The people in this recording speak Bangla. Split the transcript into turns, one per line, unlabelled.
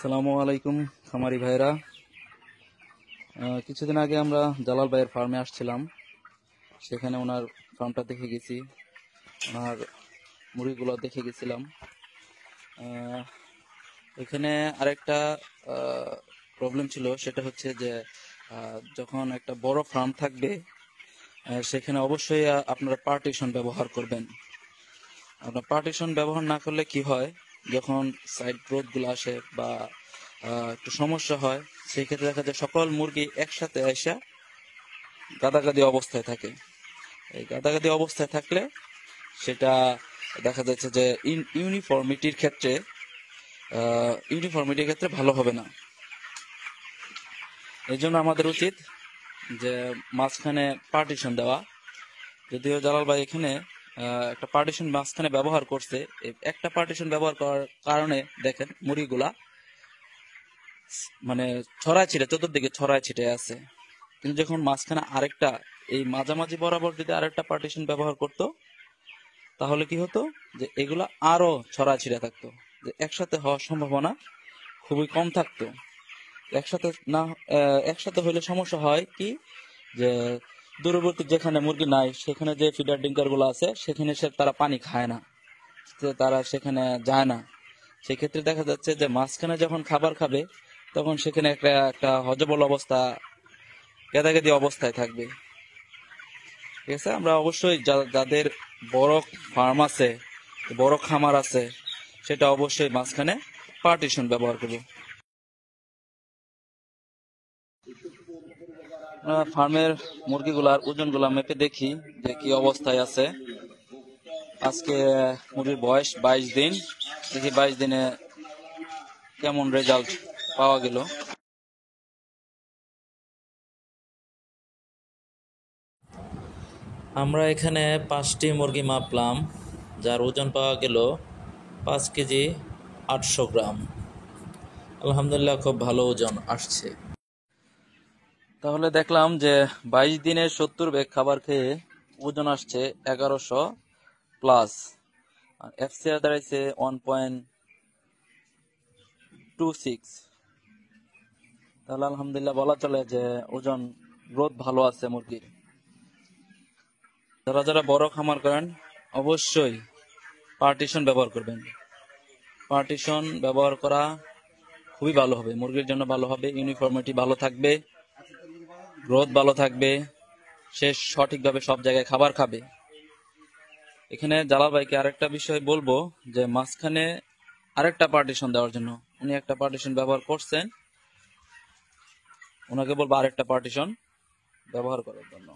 আসসালামু আলাইকুম খামারি ভাইরা। কিছুদিন আগে আমরা জালাল ভাইয়ের ফার্মে আসছিলাম, সেখানে ওনার ফার্মটা দেখে গেছি, ওনার মুরগিগুলো দেখে গেছিলাম। এখানে আরেকটা প্রবলেম ছিল, সেটা হচ্ছে যে যখন একটা বড় ফার্ম থাকবে সেখানে অবশ্যই আপনারা পার্টিশন ব্যবহার করবেন। আপনার পার্টিশন ব্যবহার না করলে কি হয়, যখন সাইড গ্রোথগুলো আসে বা একটু সমস্যা হয়, সেই ক্ষেত্রে দেখা যায় সকল মুরগি একসাথে এসে গাদাগাদি অবস্থায় থাকে। এই গাদাগাদি অবস্থায় থাকলে সেটা দেখা যাচ্ছে যে ইউনিফর্মিটির ক্ষেত্রে ভালো হবে না। এই জন্য আমাদের উচিত যে মাঝখানে পার্টিশন দেওয়া। যদিও জালাল ভাই এখানে একটা পার্টিশন মাঝখানে ব্যবহার করছে, একটা পার্টিশন ব্যবহার করার কারণে দেখেন মুরগিগুলা মানে ছড়ায় ছিটে, চতুর্দিকে ছড়ায় ছিটে আছে। কিন্তু যখন মাঝখানে আরেকটা, এই মাঝামাঝি বরাবর যদি আরেকটা পার্টিশন ব্যবহার করতো, তাহলে কি হতো যে এগুলা আরো ছড়ায় ছিটে থাকতো, যে একসাথে হওয়ার সম্ভাবনা খুবই কম থাকতো। একসাথে হইলে সমস্যা হয় কি, যে দূরবর্তী যেখানে মুরগি নাই সেখানে যে ফিডার ডিঙ্কার গুলো আছে সেখানে তারা পানি খায় না, তারা সেখানে যায় না। সেক্ষেত্রে দেখা যাচ্ছে যে মাঝখানে যখন খাবার খাবে তখন সেখানে একটা হজবল অবস্থা, গেদাগেদি অবস্থায় থাকবে। ঠিক আছে, আমরা অবশ্যই যাদের বড় ফার্ম আছে, বড় খামার আছে, সেটা অবশ্যই মাঝখানে পার্টিশন ব্যবহার করব। ফার্মের মুরগিগুলার ওজনগুলা মেপে দেখি যে কি অবস্থায় আছে। আজকে মুরগির বয়স 22 দিন, দেখি 22 দিনে কেমন রেজাল্ট পাওয়া গেল।
আমরা এখানে 5টি মুরগি মাপলাম, যার ওজন পাওয়া গেল 5 কেজি 800 গ্রাম। আলহামদুলিল্লাহ, খুব ভালো ওজন আসছে।
তাহলে দেখলাম যে 22 দিনে 70 ব্যাগ খাবার খেয়ে ওজন আসছে 1100 প্লাস, এফসিআর দাঁড়াইছে 1.26। তাহলে আলহামদুলিল্লাহ বলা চলে যে ওজন গ্রোথ ভালো আছে মুরগির। যারা যারা বড় খামার করেন অবশ্যই পার্টিশন ব্যবহার করবেন। পার্টিশন ব্যবহার করা খুবই ভালো হবে, মুরগির জন্য ভালো হবে, ইউনিফর্মিটি ভালো থাকবে, গ্রোথ ভালো থাকবে, সে সঠিকভাবে সব জায়গায় খাবার খাবে। এখানে জালাল ভাইকে আরেকটা বিষয় বলবো, যে মাঝখানে আরেকটা পার্টিশন দেওয়ার জন্য, উনি একটা পার্টিশন ব্যবহার করছেন, ওনাকে বলবো আরেকটা পার্টিশন ব্যবহার করার জন্য।